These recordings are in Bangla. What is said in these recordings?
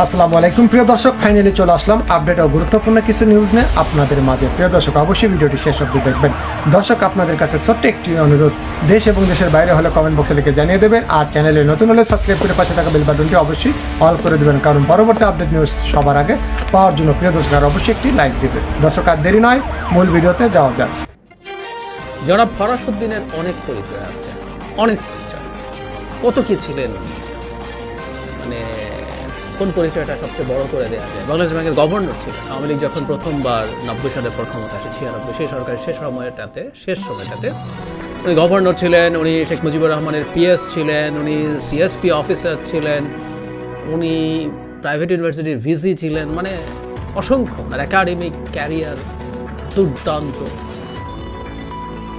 আসসালামু আলাইকুম প্রিয় দর্শক, ফাইনালি চলে আসলাম আপডেট ও গুরুত্বপূর্ণ কিছু নিউজ নিয়ে আপনাদের মাঝে। প্রিয় দর্শক, অবশ্যই ভিডিওটি শেষ অবধি দেখবেন। দর্শক, আপনাদের কাছে ছোট্ট একটি অনুরোধ, দেশ এবং দেশের বাইরে হলে কমেন্ট বক্সে লিখে জানিয়ে দেবেন, আর চ্যানেলে নতুন হলে সাবস্ক্রাইব করে পাশে থাকা বেল বাটনটি অবশ্যই অল করে দেবেন, কারণ পরবর্তী আপডেট নিউজ সবার আগে পাওয়ার জন্য প্রিয় দর্শক আর অবশ্যই একটি লাইক দেবেন। দর্শক, আর দেরি নয়, মূল ভিডিওতে যাওয়া যাক। জনাব ফরাসউদ্দিনের অনেক পরিচয় আছে, অনেক পরিচয়। কত কি ছিলেন, মানে কোন পরিচয়টা সবচেয়ে বড় করে দেওয়া যায়? বাংলাদেশ ব্যাংকের গভর্নর ছিলেন আওয়ামী লীগ যখন প্রথমবার 90 সালের পর ক্ষমতা আসে, 96 সেই সরকারের শেষ সময়টাতে উনি গভর্নর ছিলেন। উনি শেখ মুজিবুর রহমানের পিএস ছিলেন, উনি সিএসপি অফিসার ছিলেন, উনি প্রাইভেট ইউনিভার্সিটির ভিসি ছিলেন। মানে অসংখ্য একাডেমিক ক্যারিয়ার দুর্দান্ত।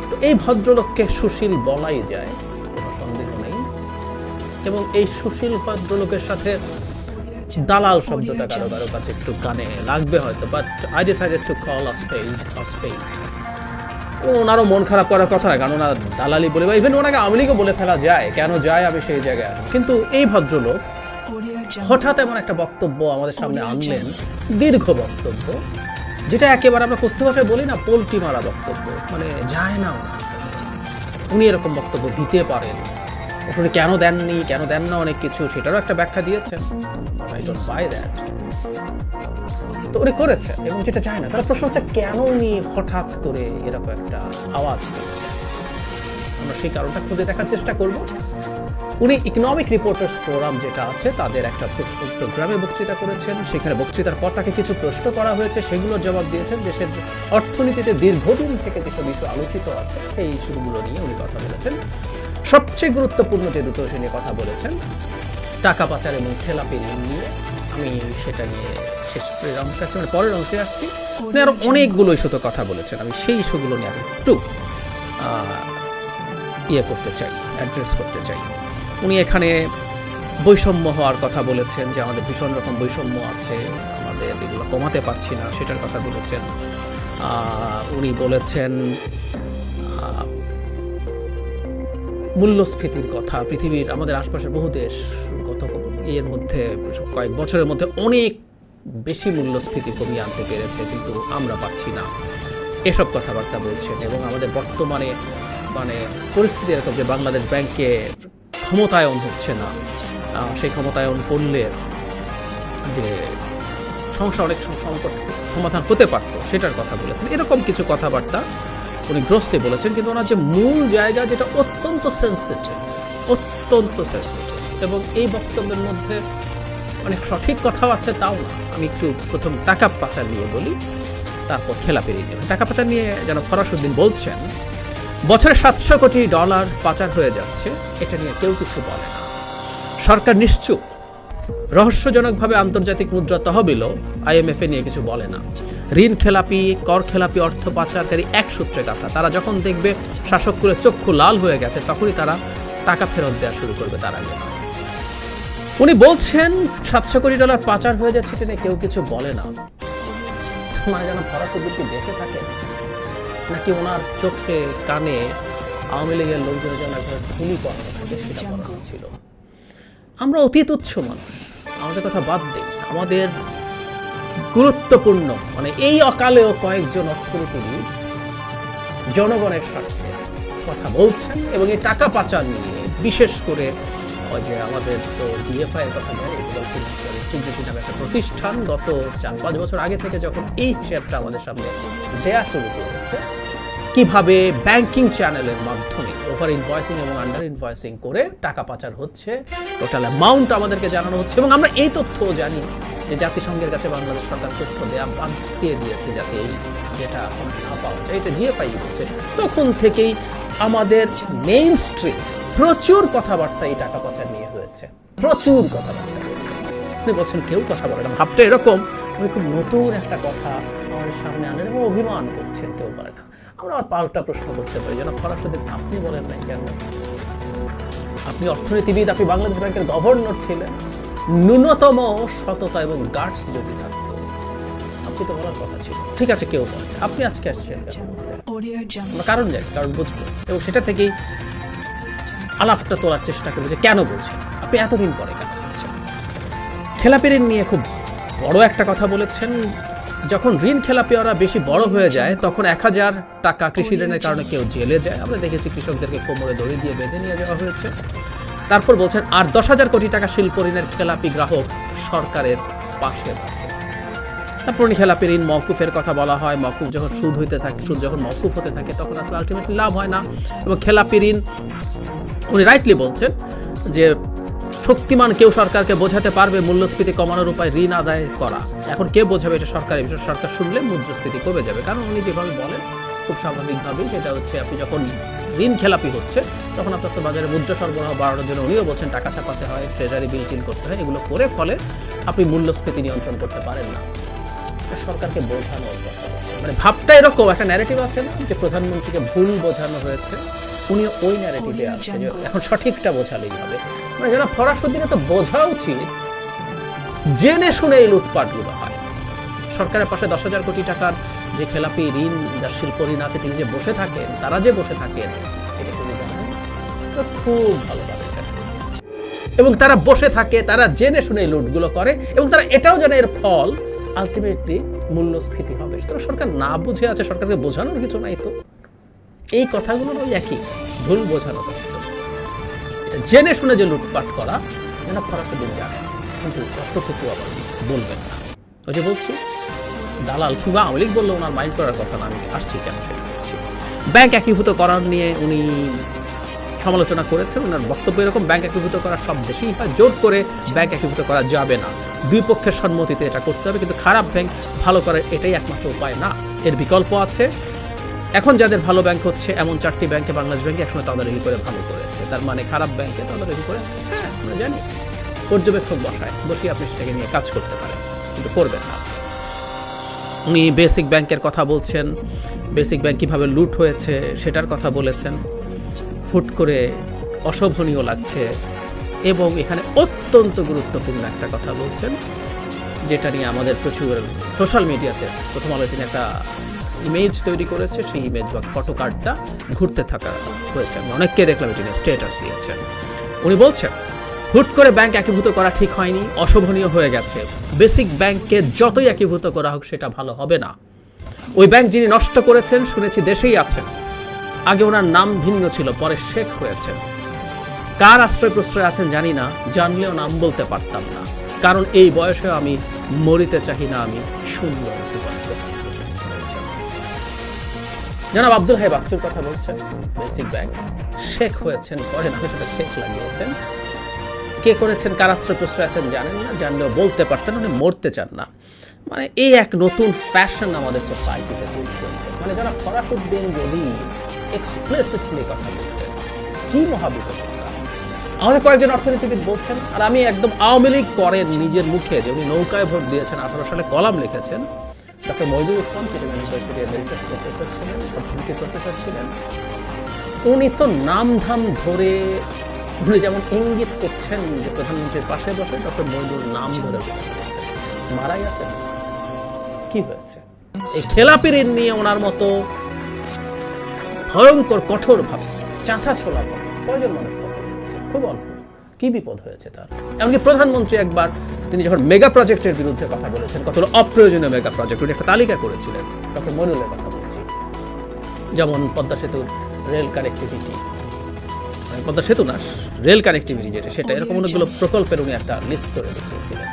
তো এই ভদ্রলোককে সুশীল বলাই যায়, কোনো সন্দেহ নেই। এবং এই সুশীল ভদ্রলোকের সাথে দালাল শব্দটা কারো কারো কাছে একটু কানে লাগবে হয়তো, but I decided to call a spade. ওনারও মন খারাপ করার কথা না, কারণ ওনার দালালি বলে বা ইভেন ওনাকে আওয়ামী লীগও বলে ফেলা যায়, কেন যায় আমি সেই জায়গায় আসবো। কিন্তু এই ভদ্রলোক হঠাৎ এমন একটা বক্তব্য আমাদের সামনে আনলেন, দীর্ঘ বক্তব্য, যেটা একেবারে আমরা কথ্য ভাষায় বলি না, পোল্টি মারা বক্তব্য। মানে যায় না ওনার সাথে। উনি এরকম বক্তব্য দিতে পারেন, উনি কেন দেন না অনেক কিছু, সেটারও একটা ব্যাখ্যা দিয়েছেন। I don't by that. তো উনি করেছেন, এবং যেটা চায় না, তার প্রশ্ন হচ্ছে কেন উনি হঠাৎ করে এরকম একটা আওয়াজ দিচ্ছেন। আমরা সেই কারণটা খুঁজে দেখার চেষ্টা করব। উনি ইকোনমিক রিপোর্টার্স ফোরাম যেটা আছে, তাদের একটা প্রোগ্রামে বক্তৃতা করেছেন। সেখানে বক্তৃতার পর তাকে কিছু প্রশ্ন করা হয়েছে, সেগুলোর জবাব দিয়েছেন। দেশের অর্থনীতিতে দীর্ঘদিন থেকে যেসব ইস্যু আলোচিত আছে, সেই ইস্যুগুলো নিয়ে উনি কথা বলেছেন। সবচেয়ে গুরুত্বপূর্ণ যে দুটো ইস্যু নিয়ে কথা বলেছেন, টাকা পাচার এবং খেলাপি ঋণ নিয়ে। আমি সেটা নিয়ে পরের অংশে আসছি। উনি আরো অনেকগুলো ইস্যুতে কথা বলেছেন, আমি সেই ইস্যুগুলো নিয়ে একটু অ্যাড্রেস করতে চাই। উনি এখানে বৈষম্য হওয়ার কথা বলেছেন, যে আমাদের ভীষণ রকম বৈষম্য আছে, আমাদের এগুলো কমাতে পারছি না, সেটার কথা বলেছেন। উনি বলেছেন মূল্যস্ফীতির কথা। পৃথিবীর আমাদের আশপাশের বহু দেশ গত কয়েক বছরের মধ্যে অনেক বেশি মূল্যস্ফীতি কমিয়ে আনতে পেরেছে, কিন্তু আমরা পারছি না, এসব কথাবার্তা বলছেন। এবং আমাদের বর্তমানে পরিস্থিতি এরকম যে বাংলাদেশ ব্যাংকের ক্ষমতায়ন হচ্ছে না, সেই ক্ষমতায়ন করলে যে সমস্যা অনেক সংকট সমাধান হতে পারত, সেটার কথা বলেছেন। এরকম কিছু কথাবার্তা উনি গ্রস্তে বলেছেন। কিন্তু ওনার যে মূল জায়গা, যেটা অত্যন্ত সেন্সিটিভ, এবং এই বক্তব্যের মধ্যে অনেক সঠিক কথাও আছে, তাও না। আমি একটু প্রথম টাকা পাচার নিয়ে বলি, তারপর খেলাপি ঋণ নিয়ে। টাকা পাচার নিয়ে যেন ফরাসউদ্দিন বলছেন, বছরে $700 কোটি পাচার হয়ে যাচ্ছে, এটা নিয়ে কেউ কিছু বলে না। সরকার নিশ্চুপ। রহস্যজনকভাবে আন্তর্জাতিক মুদ্রা তহবিলও IMF নিয়ে কিছু বলে না। ঋণ খেলাপি, কর খেলাপি, অর্থ পাচারকারী এক সূত্রে গাথা। তারা যখন দেখবে শাসককুলের চক্ষু লাল হয়ে গেছে, তখনই তারা টাকা ফেরত দেওয়া শুরু করবে, তার আগে। উনি বলছেন $700 কোটি পাচার হয়ে যাচ্ছে, এটা কেউ কিছু বলে না। মানে যেন ফরাসউদ্দিন কি দেশে থাকে, নাকি ওনার চোখে কানে আওয়ামী লীগের লোকজনের যেন একটা ধুলি পড়ানো থাকে, সেটা বলা ছিল। আমরা অতি তুচ্ছ মানুষ, আমাদের কথা বাদ দিই। আমাদের গুরুত্বপূর্ণ, এই অকালেও কয়েকজন অর্থনীতিবিদ জনগণের স্বার্থে কথা বলছেন, এবং এই টাকা পাচার নিয়ে বিশেষ করে ওই যে আমাদের তো GFI এর কথা জানি, গ্লোবাল ফিনান্সিয়াল ইন্টিগ্রিটি নামে একটা প্রতিষ্ঠান গত 4-5 বছর আগে থেকে যখন এই হিসাবটা আমাদের সামনে দেয়া শুরু করেছে, কিভাবে ব্যাংকিং চ্যানেলের মাধ্যমে ওভার ইনভয়েসিং এবং আন্ডার ইনভয়েসিং করে টাকা পাচার হচ্ছে, টোটাল অ্যামাউন্ট আমাদেরকে জানানো হচ্ছে। এবং আমরা এই তথ্যও জানি যে জাতিসংঘের কাছে বাংলাদেশ সরকার তথ্য দেওয়া বাদ দিয়ে দিয়েছে, যাতে এই যেটা না পাওয়া যায়, এটা GFI বলছে। তখন থেকেই আমাদের মেইন স্ট্রিম প্রচুর কথাবার্তা এই টাকা পাচার নিয়ে হয়েছে, প্রচুর কথাবার্তা হয়েছে। আপনি বলছেন কেউ কথা বলে না, ভাবটা এরকম উনি খুব নতুন একটা কথা আমাদের সামনে আনেন এবং অভিমান করছেন, কেউ বলে না। আমরা আর পাল্টা প্রশ্ন করতে পারি, যেন ফরাসউদ্দিন আপনি বলেন নাই কেন? আপনি অর্থনীতিবিদ, আপনি বাংলাদেশ ব্যাংকের গভর্নর ছিলেন, ন্যূনতম সততা এবং গার্ডস যদি থাকতো, আপনি তো বলার কথা ছিল। ঠিক আছে, কেউ বলে, আপনি আজকে আসছেন কেন বলতে? আমরা কারণ জানি, কারণ বুঝবো, এবং সেটা থেকেই আলাপটা তোলার চেষ্টা করবো যে কেন বলছেন, আপনি এতদিন পরে কেন বলছেন। খেলাপি ঋণ নিয়ে খুব বড় একটা কথা বলেছেন। যখন ঋণ খেলাপিরা বেশি বড় হয়ে যায় তখন 1,000 টাকা কৃষি ঋণের কারণে কেউ জেলে যায়। আমরা দেখেছি কৃষকদেরকে কোমরে দড়ি দিয়ে বেঁধে নিয়ে যাওয়া হয়েছে। তারপর বলছেন আর 10,000 কোটি টাকা শিল্প ঋণের খেলাপি গ্রাহক সরকারের পাশে বসে। তারপর খেলাপি ঋণ মওকুফের কথা বলা হয়। মওকুফ যখন সুদ হইতে থাকে, সুদ যখন মওকুফ হতে থাকে তখন আসলে আলটিমেটলি লাভ হয় না। এবং খেলাপি ঋণ উনি রাইটলি বলছেন যে শক্তিমান কেউ সরকারকে বোঝাতে পারবে মূল্যস্ফীতি কমানোর উপায় ঋণ আদায় করা। এখন কে বোঝাবে এটা সরকারের বিষয়। সরকার শুনলে মুদ্রাস্ফীতি কমে যাবে। কারণ উনি যেভাবে বলেন খুব স্বাভাবিকভাবেই সেটা হচ্ছে আপনি যখন ঋণ খেলাপি হচ্ছে তখন আপনার তো বাজারে মুদ্রা সরবরাহ বাড়ানোর জন্য উনিও বলছেন টাকা ছাপাতে হয়, ট্রেজারি বিল টিল করতে হয়, এগুলো করে ফলে আপনি মূল্যস্ফীতি নিয়ন্ত্রণ করতে পারেন না। সরকারকে বোঝানোর কথা বলছে, মানে ভাবটা এরকম একটা ন্যারেটিভ আছে না যে প্রধানমন্ত্রীকে ভুল বোঝানো হয়েছে, উনি ওই ন্যারেটিভে আছে যে এখন সঠিকটা বোঝালেই হবে। মানে যারা ফরাসুদ্দিনে তো বোঝা উচিত জেনে শুনে এই লুটপাটগুলো হয়। সরকারের পাশে 10,000 কোটি টাকার যে খেলাপি ঋণ, যার শিল্প ঋণ আছে, তিনি যে বসে থাকেন, তারা যে বসে থাকেন এটা তিনি জানেন তো খুব ভালোভাবে জানেন। এবং তারা বসে থাকে, তারা জেনে শুনে এই লুটগুলো করে এবং তারা এটাও জানে এর ফল আলটিমেটলি মূল্যস্ফীতি হবে। সুতরাং সরকার না বুঝে আছে, সরকারকে বোঝানোর কিছু নাই তো। এই কথাগুলোর ওই একই ভুল বোঝানো তথ্য। এটা জেনে শুনে যে লুটপাট করা যেন ফরাসুদ্দিন জানেন, কিন্তু অতটুকু আবার বলবেন না। ওই যে বলছি দালাল কিংবা আওয়ামী লীগ বললে ওনার মাইন্ড করার কথা না, আমি আসছি কেন সেটা বলছি। ব্যাংক একীভূত করার নিয়ে উনি সমালোচনা করেছেন। ওনার বক্তব্য এরকম, ব্যাংক একীভূত করার সব দেশেই হয়, জোর করে ব্যাংক একীভূত করা যাবে না, দুই পক্ষের সম্মতিতে এটা করতে হবে। কিন্তু খারাপ ব্যাংক ভালো করার এটাই একমাত্র উপায় না, এর বিকল্প আছে। এখন যাদের ভালো ব্যাংক হচ্ছে এমন 4টি ব্যাংকে বাংলাদেশ ব্যাংকে একসময় তদারকি করে ভালো করেছে। তার মানে খারাপ ব্যাংকে তদারকি করে, হ্যাঁ আমরা জানি, পর্যবেক্ষক বসিয়ে আপনি সেটাকে নিয়ে কাজ করতে পারেন, কিন্তু করবেন না। উনি বেসিক ব্যাংকের কথা বলছেন, বেসিক ব্যাংক কীভাবে লুট হয়েছে সেটার কথা বলেছেন। হুট করে অশোভনীয় লাগছে এবং এখানে অত্যন্ত গুরুত্বপূর্ণ একটা কথা বলছেন, যেটা নিয়ে আমাদের প্রচুর সোশ্যাল মিডিয়াতে প্রথম আলোয় তিনি একটা ইমেজ তৈরি করেছে। সেই ইমেজ বা ফটো কার্ডটা ঘুরতে থাকা হয়েছে, আমি অনেককে দেখলাম এটি নিয়ে স্ট্যাটাস দিয়েছেন। উনি বলছেন হুট করে ব্যাংক একীভূত করা ঠিক হয়নি, অশোভনীয় হয়ে গেছে। বেসিক ব্যাংকে যতই একীভূত করা হোক সেটা ভালো হবে না। ওই ব্যাংক যিনি নষ্ট করেছেন শুনেছি দেশেই আছেন, আগে ওনার নাম ভিন্ন ছিল, পরে শেখ হয়েছেন। কার আশ্রয় প্রশ্রয় আছেন জানি না, জানলেও নাম বলতে পারতাম না, কারণ এই বয়সে আমি মরিতে চাহি না, আমি সুন্দর। জনাব আব্দুল হাই বাচ্চুর কথা বলছেন, বেসিক ব্যাংক শেখ হয়েছেন, পরে নামে সেটা শেখ লাগিয়েছেন। কে করেছেন, কার আশ্রয় প্রশ্রয় আছেন জানেন না, জানলেও বলতে পারতেন, উনি মরতে চান না। মানে এই এক নতুন ফ্যাশন আমাদের সোসাইটিতে তৈরি হয়েছে। মানে যারা ফরাসুদ্দিন যদি এক্সপ্লিসিটলি কথা বলতেন, কি মহাবিপদ। আমাদের কয়েকজন অর্থনীতিবিদ বলছেন, আর আমি একদম আওয়ামী লীগ করেন নিজের মুখে, যে উনি নৌকায় ভোট দিয়েছেন, 18 সালে কলাম লিখেছেন। ডক্টর মইদুল ইসলাম চিটাগাং ইউনিভার্সিটির এমেরিটাস প্রফেসর ছিলেন, অর্থনীতি প্রফেসর ছিলেন। উনি তো নামধাম ধরে, উনি যেমন ইঙ্গিত করছেন যে প্রধানমন্ত্রীর পাশে বসে ডক্টর মইদুল নাম ধরে বলেছেন, মারাই আছেন। কি হয়েছে এই খেলাপি ঋণ নিয়ে ওনার মতো ভয়ঙ্কর কঠোরভাবে চাঁচা ছোলা ভাবে কয়জন মানুষ কথা বলেছে? খুব অল্প। কি বিপদ হয়েছে তার? এমনকি প্রধানমন্ত্রী একবার তিনি যখন মেগা প্রজেক্টের বিরুদ্ধে কথা বলেছেন, কতগুলো অপ্রয়োজনীয় মেগা প্রজেক্ট, উনি একটা তালিকা করেছিলেন, ডক্টর মইনুলের কথা বলছি, যেমন পদ্মা সেতুর রেল কানেক্টিভিটি, পদ্মা সেতু না, রেল কানেক্টিভিটি যেটা, সেটা এরকম অনেকগুলো প্রকল্পের উনি একটা লিস্ট করে দেখিয়েছিলেন।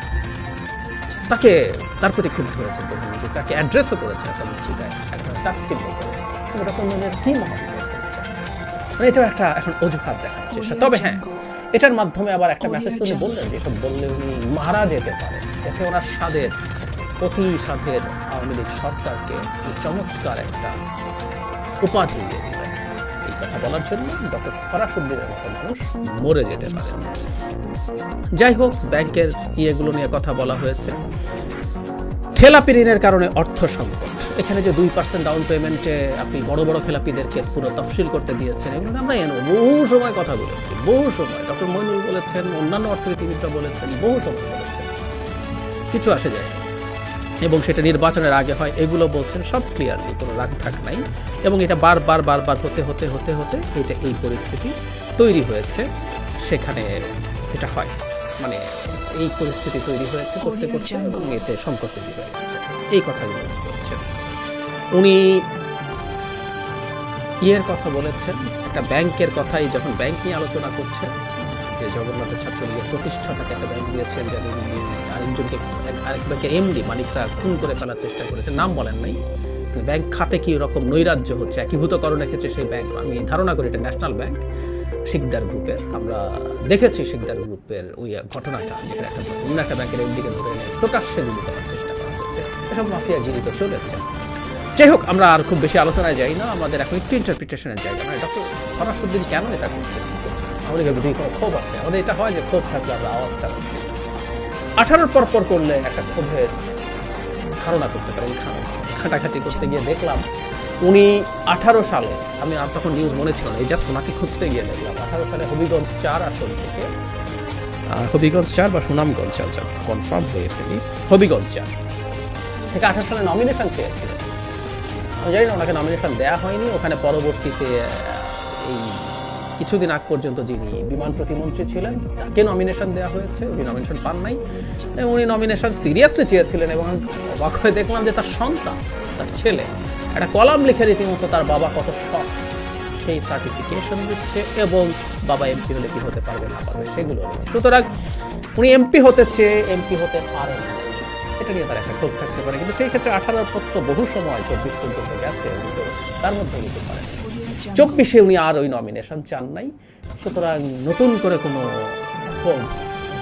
তার প্রতি ক্ষুব্ধ হয়েছেন প্রধানমন্ত্রী, তাকে অ্যাড্রেসও করেছেন একটা বক্তৃতায়, একটা তাচ্ছিল্য করে। কিন্তু ডক্টর মইনুলের কি মহাবিপদ হয়েছে, মানে এটাও একটা এখন অজুহাত দেখার চেষ্টা। তবে হ্যাঁ, এটার মাধ্যমে আবার একটা মেসেজ উনি বললেন, যেসব বললে উনি মারা যেতে পারেন, এতে ওনার অতি সাধের আওয়ামী লীগ সরকারকে চমৎকার একটা উপাধি দিয়ে দিলেন। এই কথা বলার জন্য ডক্টর ফরাসুদ্দিনের মতো মানুষ মরে যেতে পারেন। যাই হোক, ব্যাংকের ইয়েগুলো নিয়ে কথা বলা হয়েছে। খেলাপি ঋণের কারণে অর্থ সংকট, এখানে যে 2% ডাউন পেমেন্টে আপনি বড় বড় খেলাপিদেরকে পুরো তফসিল করতে দিয়েছেন, এগুলো আমরা বহু সময় কথা বলেছি, বহু সময় ডক্টর মইনুল বলেছেন, অন্যান্য অর্থনীতিবিদরা বলেছেন, বহু সময় বলেছেন, কিছু আসে যায় এবং সেটা নির্বাচনের আগে হয়, এগুলো বলছেন, সব ক্লিয়ারলি, কোনো রাগঢাক নাই। এবং এটা বারবার হতে হতে হতে হতে এটা এই পরিস্থিতি তৈরি হয়েছে, সেখানে এটা হয়। মানে এই পরিস্থিতি তৈরি হয়েছে করতে করতে এবং এতে সংকট তৈরি হয়ে গেছে, এই কথাগুলো উনি বলছেন। উনি ইয়ের কথা বলেছেন, একটা ব্যাংকের কথাই যখন ব্যাংক নিয়ে আলোচনা করছে, যে জগন্নাথের ছাত্রলীগের প্রতিষ্ঠাতাকে একটা ব্যাংক দিয়েছেন, যাদের উনি আরেকজনকে আরেক ব্যাংকের এমডি মানিকরা খুন করে ফেলার চেষ্টা করেছেন, নাম বলেন নাই। ব্যাংক খাতে কি রকম নৈরাজ্য হচ্ছে, একীভূতকরণ রেখেছে সেই ব্যাংক। আমি ধারণা করি এটা ন্যাশনাল ব্যাংক শিকদার গ্রুপের। আমরা দেখেছি শিকদার গ্রুপের ওই ঘটনাটা, যেখানে একটা অন্য একটা ব্যাংকের এমডিকে ধরে এনে প্রকাশ্যে গুলি করার চেষ্টা করা হয়েছে। এসব মাফিয়াগিরি তো চলেছে। যাই হোক, আমরা আর খুব বেশি আলোচনায় যাই না, আমাদের এখন একটু ইন্টারপ্রিটেশনের জায়গা। মানে ডক্টর ফরাসউদ্দিন কেন এটা করছে, আমাদের বিরুদ্ধে কোনো ক্ষোভ আছে, আমাদের এটা হয় যে ক্ষোভ থাকলে আমরা আওয়াজটা করছি। 18 পর করলে একটা ক্ষোভের ধারণা করতে পারেন। খাটাখাটি করতে গিয়ে দেখলাম উনি 18 সালে, আমি আর তখন নিউজ মনে ছিল না, এই জাস্ট ওনাকে খুঁজতে গিয়ে দেখলাম 18 সালে হবিগঞ্জ 4 আসন থেকে, হবিগঞ্জ 4 বা সুনামগঞ্জ 4 কনফার্ম হয়ে ফেলি, হবিগঞ্জ 4 থেকে 18 সালে নমিনেশন চেয়েছিলেন। আমি জানি না ওনাকে নমিনেশন দেওয়া হয়নি। ওখানে পরবর্তীতে এই কিছুদিন আগ পর্যন্ত যিনি বিমান প্রতিমন্ত্রী ছিলেন তাকে নমিনেশন দেওয়া হয়েছে, উনি নমিনেশন পান নাই। উনি নমিনেশন সিরিয়াসলি চেয়েছিলেন এবং অবাক হয়ে দেখলাম যে তার সন্তান, তার ছেলে একটা কলাম লিখে রীতিমতো তার বাবা কত শখ সেই সার্টিফিকেশন দিচ্ছে, এবং বাবা এমপি হলে কি হতে পারবে না পারবে সেগুলো দিচ্ছে। সুতরাং উনি এমপি হতে চেয়ে এমপি হতে পারেন, এটা নিয়ে তার একটা ক্ষোভ থাকতে পারে। কিন্তু সেই ক্ষেত্রে 18 পর তো বহু সময় 24 পর্যন্ত গেছে, উনি তো তার মধ্যে কিছু পারেন। 24-এ উনি আর ওই নমিনেশন চান নাই। সুতরাং নতুন করে কোনো ক্ষোভ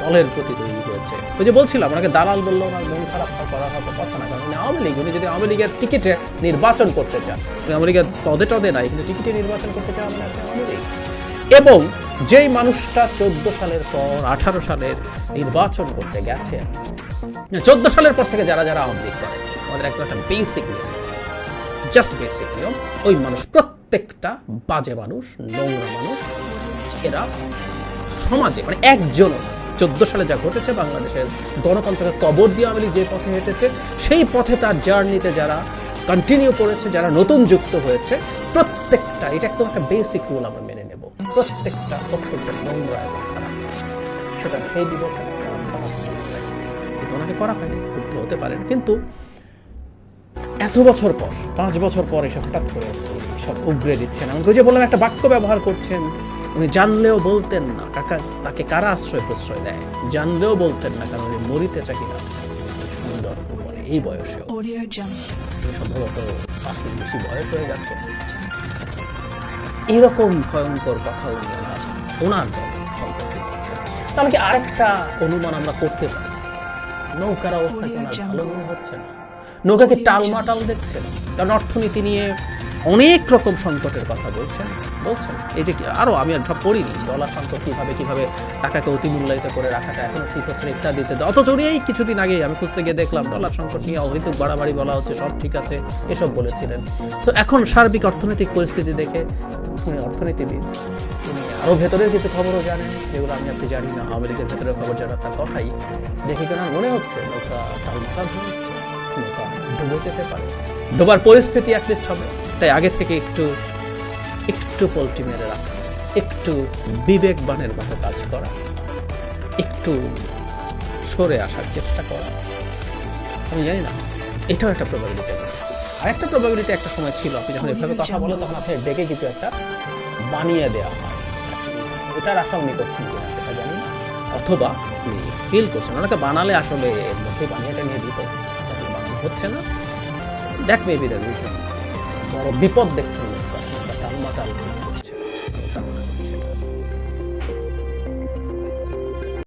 দলের প্রতি তৈরি হয়েছে। ওই যে বলছিলাম, ওনাকে দালাল বললো, ওনার মন খারাপ করার হয়তো কথা না, কারণ উনি আওয়ামী লীগ। উনি যদি আওয়ামী লীগের টিকিটে নির্বাচন করতে চান, উনি আওয়ামী লীগের পদে নাই, কিন্তু টিকিটে নির্বাচন করতে চান আওয়ামী লীগ। এবং যেই মানুষটা 14 সালের পর 18 সালের নির্বাচন করতে গেছেন, 14 সালের পর থেকে যারা যারা আওয়ামী লীগ করে, আমাদের একটা বেসিক নিয়ম আছে, জাস্ট বেসিক নিয়ম। ওই মানুষ প্রত্যেকটা বাজে মানুষ, নোংরা মানুষ। এরা সমাজে মানে একজন 14 সালে যা ঘটেছে, বাংলাদেশের গণতন্ত্রকে কবর দিয়ে আওয়ামী লীগ যে পথে হেঁটেছে, সেই পথে তার জার্নিতে যারা কন্টিনিউ করেছে, যারা নতুন যুক্ত হয়েছে, প্রত্যেকটা, এটা একদম একটা বেসিক রুল আমরা মেনে নেব, প্রত্যেকটা নোংরা এবং খারাপ মানুষ। সুতরাং সেই দিবসে কিন্তু ওনাকে করা হয়নি, ক্ষুব্ধ হতে পারেন। কিন্তু এত বছর পর, 5 বছর পর এসব হঠাৎ করে সব উগরে দিচ্ছেন। এমনকি যে বললাম, একটা বাক্য ব্যবহার করছেন, উনি জানলেও বলতেন না তাকে কারা আশ্রয় প্রশ্রয় দেয়, জানলেও বলতেন না, কারণ উনি মরিতে চাকি না সুন্দর বলে এই বয়সেও। সম্ভবত 80 বেশি বয়স হয়ে যাচ্ছে। এরকম ভয়ঙ্কর কথা উনি ওনার দলে সম্পর্কে দিচ্ছেন। তাহলে কি আরেকটা অনুমান আমরা করতে পারি, নৌকার অবস্থা কি ওনার ভালো মনে হচ্ছে না? নৌকাকে টালমাটাল দেখছেন, কারণ অর্থনীতি নিয়ে অনেক রকম সংকটের কথা বলছেন। এই যে আরও আমি আর পড়িনি, ডলার সংকট কিভাবে টাকাকে অতিমূল্যায়িত করে রাখাটা এখনো ঠিক হচ্ছে না ইত্যাদি। অথচ উনি এই কিছুদিন আগেই আমি খুঁজতে গিয়ে দেখলাম ডলার সংকট নিয়ে অহেতুক বাড়াবাড়ি বলা হচ্ছে, সব ঠিক আছে এসব বলেছিলেন। সো এখন সার্বিক অর্থনৈতিক পরিস্থিতি দেখে উনি অর্থনীতিবিদ, উনি আরও ভেতরের কিছু খবরও জানেন যেগুলো আপনি জানি না। আওয়ামী লীগের ভেতরের খবর জানার তার কথাই দেখে কেন মনে হচ্ছে নৌকা টালমাটাল হচ্ছে, নৌকা ডুবে যেতে পারে, ডোবার পরিস্থিতি অ্যাটলিস্ট হবে। তাই আগে থেকে একটু পোল্ট্রি মেরে রাখা, একটু বিবেকবানের মতো কাজ করা, একটু সরে আসার চেষ্টা করা। আমি জানি না, এটাও একটা প্রবাবিলিটি। আর একটা প্রবাবিলিটি একটা সময় ছিল, আপনি যখন এভাবে কথা বলেন তখন আপনি ডেকে কিছু একটা বানিয়ে দেওয়া হয়। এটার আশা উনি করছেন কিনা সেটা জানি না, অথবা উনি ফিল করছেন ওনাকে বানালে আসলে এর মধ্যে বানিয়েটা নিয়ে দিত, বানানো হচ্ছে না। That may be the reason. বড় বিপদ দেখছেন, টালমাটাল ফিল করছে, আমি ধারণা করছি সেটা।